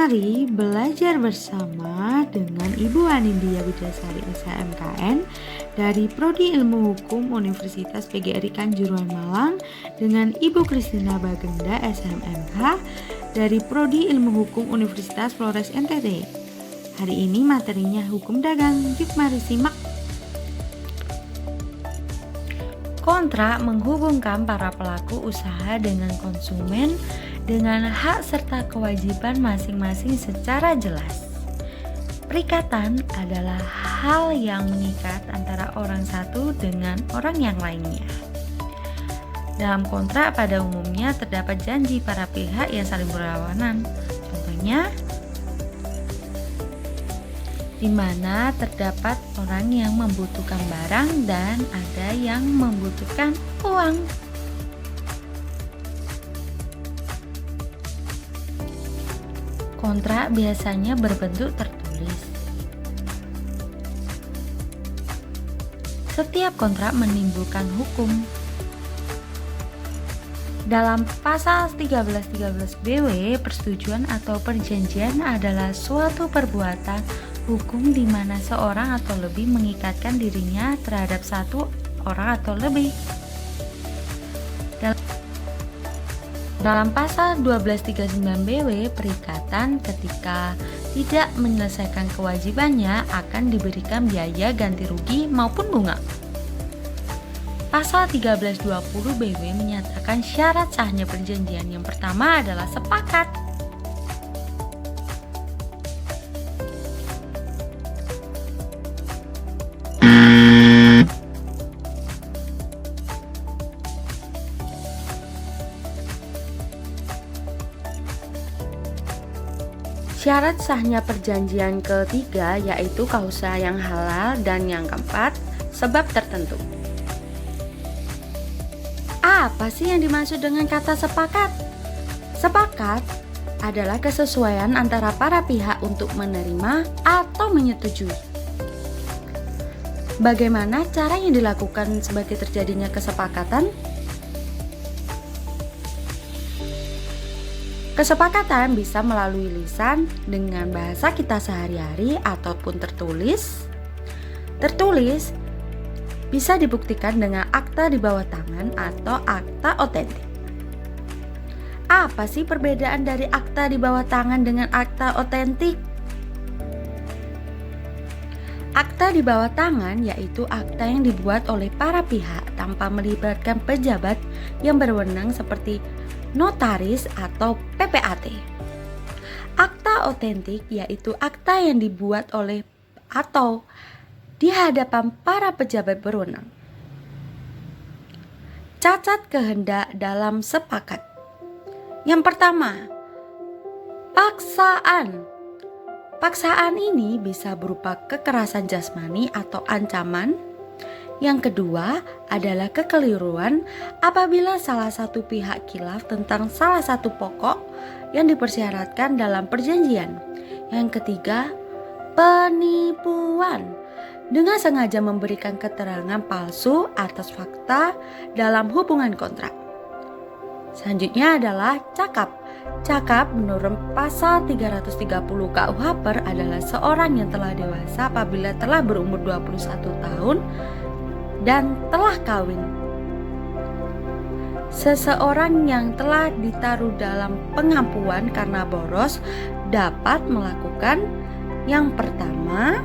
Mari belajar bersama dengan Ibu Anindya Widasari SHMKN dari Prodi Ilmu Hukum Universitas PGRI Kanjuruhan Malang dengan Ibu Kristina Bagenda SHMMH dari Prodi Ilmu Hukum Universitas Flores NTT. Hari ini materinya hukum dagang. Yuk mari simak. Kontrak menghubungkan para pelaku usaha dengan konsumen dengan hak serta kewajiban masing-masing secara jelas. Perikatan adalah hal yang mengikat antara orang satu dengan orang yang lainnya. Dalam kontrak pada umumnya terdapat janji para pihak yang saling berlawanan. Contohnya, di mana terdapat orang yang membutuhkan barang dan ada yang membutuhkan uang. Kontrak biasanya berbentuk tertulis. Setiap kontrak menimbulkan hukum. Dalam pasal 1313 BW, persetujuan atau perjanjian adalah suatu perbuatan hukum di mana seorang atau lebih mengikatkan dirinya terhadap satu orang atau lebih. Dalam pasal 1239 BW, perikatan ketika tidak menyelesaikan kewajibannya akan diberikan biaya ganti rugi maupun bunga. Pasal 1320 BW menyatakan syarat sahnya perjanjian yang pertama adalah sepakat. Syarat sahnya perjanjian ketiga yaitu kausa yang halal dan yang keempat sebab tertentu. Apa sih yang dimaksud dengan kata sepakat? Sepakat adalah kesesuaian antara para pihak untuk menerima atau menyetujui. Bagaimana cara yang dilakukan sebagai terjadinya kesepakatan? Kesepakatan bisa melalui lisan dengan bahasa kita sehari-hari ataupun tertulis. Tertulis bisa dibuktikan dengan akta di bawah tangan atau akta otentik. Apa sih perbedaan dari akta di bawah tangan dengan akta otentik? Akta di bawah tangan yaitu akta yang dibuat oleh para pihak tanpa melibatkan pejabat yang berwenang seperti notaris atau PPAT. Akta otentik yaitu akta yang dibuat oleh atau di hadapan para pejabat berwenang. Cacat kehendak dalam sepakat. Yang pertama, paksaan. Paksaan ini bisa berupa kekerasan jasmani atau ancaman. Yang kedua adalah kekeliruan apabila salah satu pihak khilaf tentang salah satu pokok yang dipersyaratkan dalam perjanjian. Yang ketiga, penipuan dengan sengaja memberikan keterangan palsu atas fakta dalam hubungan kontrak. Selanjutnya adalah cakap. Cakap menurut pasal 330 KUH PER adalah seorang yang telah dewasa apabila telah berumur 21 tahun dan telah kawin. Seseorang yang telah ditaruh dalam pengampuan karena boros dapat melakukan yang pertama,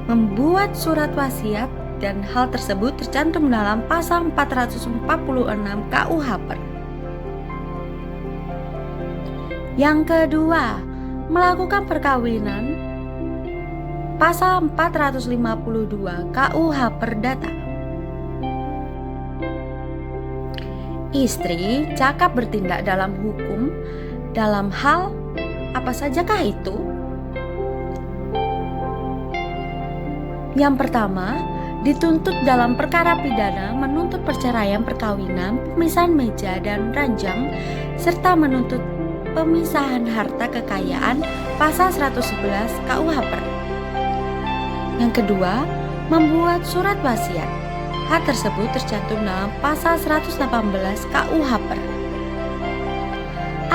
membuat surat wasiat dan hal tersebut tercantum dalam pasal 446 KUH PER. Yang kedua, melakukan perkawinan pasal 452 KUH Perdata. Istri cakap bertindak dalam hukum dalam hal apa sajakah itu? Yang pertama, dituntut dalam perkara pidana menuntut perceraian perkawinan, pemisahan meja dan ranjang, serta menuntut pemisahan harta kekayaan pasal 111 KUH PER. Yang kedua, membuat surat wasiat. Hal tersebut tercantum dalam pasal 118 KUH PER.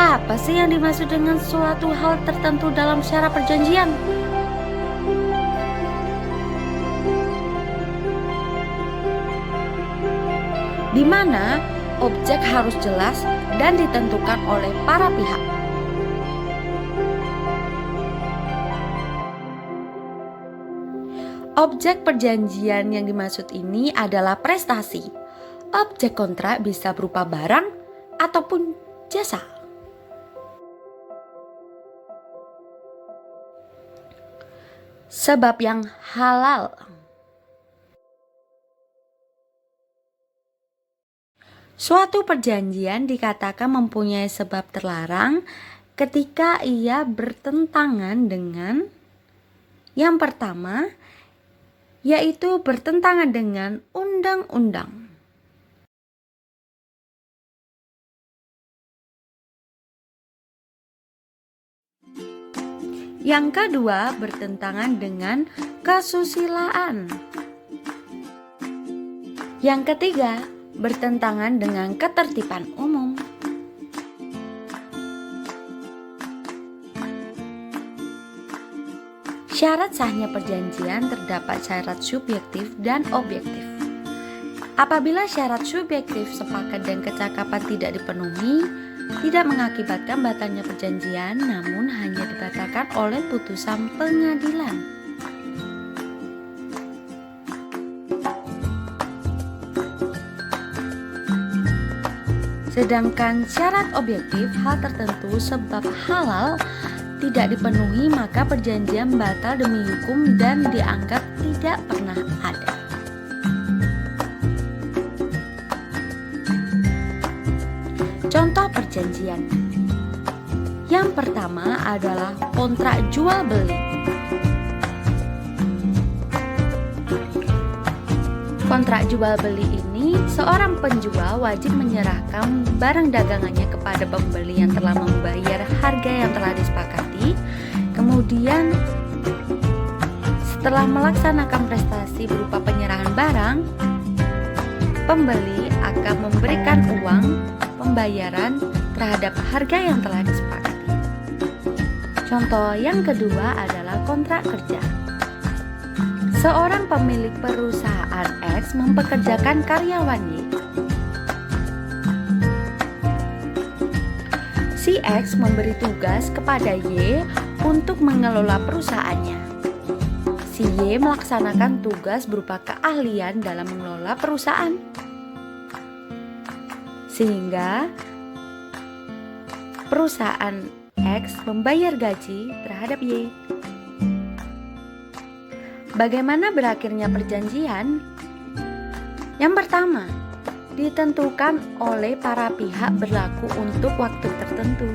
Apa sih yang dimaksud dengan suatu hal tertentu dalam syarat perjanjian? Di mana objek harus jelas dan ditentukan oleh para pihak. Objek perjanjian yang dimaksud ini adalah prestasi. Objek kontrak bisa berupa barang ataupun jasa. Sebab yang halal. Suatu perjanjian dikatakan mempunyai sebab terlarang ketika ia bertentangan dengan yang pertama, yaitu bertentangan dengan undang-undang. Yang kedua, bertentangan dengan kesusilaan. Yang ketiga, bertentangan dengan ketertiban umum. Syarat sahnya perjanjian terdapat syarat subjektif dan objektif. Apabila syarat subjektif sepakat dan kecakapan tidak dipenuhi, tidak mengakibatkan batalnya perjanjian, namun hanya dibatalkan oleh putusan pengadilan. Sedangkan syarat objektif hal tertentu sebab halal tidak dipenuhi, maka perjanjian batal demi hukum dan dianggap tidak pernah ada. Contoh perjanjian. Yang pertama adalah kontrak jual beli. Kontrak jual beli ini, seorang penjual wajib menyerahkan barang dagangannya kepada pembeli yang telah membayar harga yang telah disepakati. Kemudian, setelah melaksanakan prestasi berupa penyerahan barang, pembeli akan memberikan uang pembayaran terhadap harga yang telah disepakati. Contoh yang kedua adalah kontrak kerja. Seorang pemilik perusahaan X mempekerjakan karyawan Y. Si X memberi tugas kepada Y untuk mengelola perusahaannya. Si Y melaksanakan tugas berupa keahlian dalam mengelola perusahaan. Sehingga perusahaan X membayar gaji terhadap Y. Bagaimana berakhirnya perjanjian? Yang pertama, ditentukan oleh para pihak berlaku untuk waktu tertentu.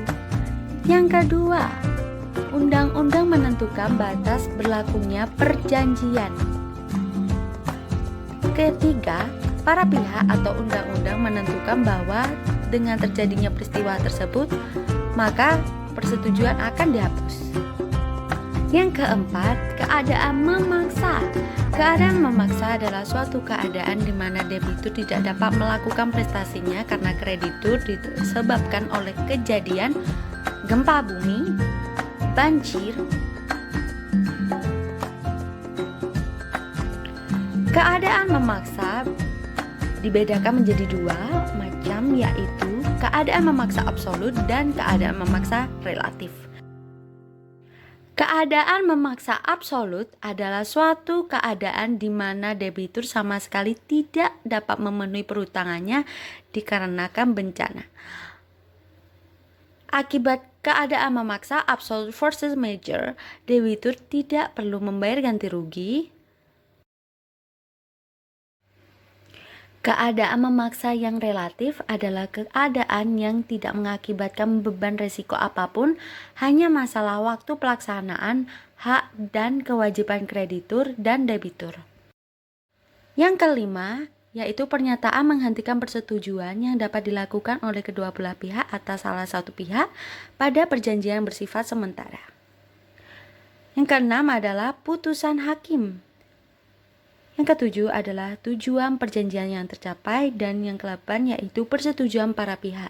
Yang kedua, undang-undang menentukan batas berlakunya perjanjian. Ketiga, para pihak atau undang-undang menentukan bahwa dengan terjadinya peristiwa tersebut, maka persetujuan akan dihapus. Yang keempat, keadaan memaksa. Keadaan memaksa adalah suatu keadaan di mana debitur tidak dapat melakukan prestasinya karena kreditur disebabkan oleh kejadian gempa bumi, banjir. Keadaan memaksa dibedakan menjadi dua macam, yaitu keadaan memaksa absolut dan keadaan memaksa relatif. Keadaan memaksa absolut adalah suatu keadaan di mana debitur sama sekali tidak dapat memenuhi perutangannya dikarenakan bencana. Akibat keadaan memaksa absolute force majeure, debitur tidak perlu membayar ganti rugi. Keadaan memaksa yang relatif adalah keadaan yang tidak mengakibatkan beban resiko apapun, hanya masalah waktu pelaksanaan hak dan kewajiban kreditur dan debitur. Yang kelima, yaitu pernyataan menghentikan persetujuan yang dapat dilakukan oleh kedua belah pihak atas salah satu pihak pada perjanjian bersifat sementara. Yang keenam adalah putusan hakim. Yang ketujuh adalah tujuan perjanjian yang tercapai, dan yang ke-8 yaitu persetujuan para pihak.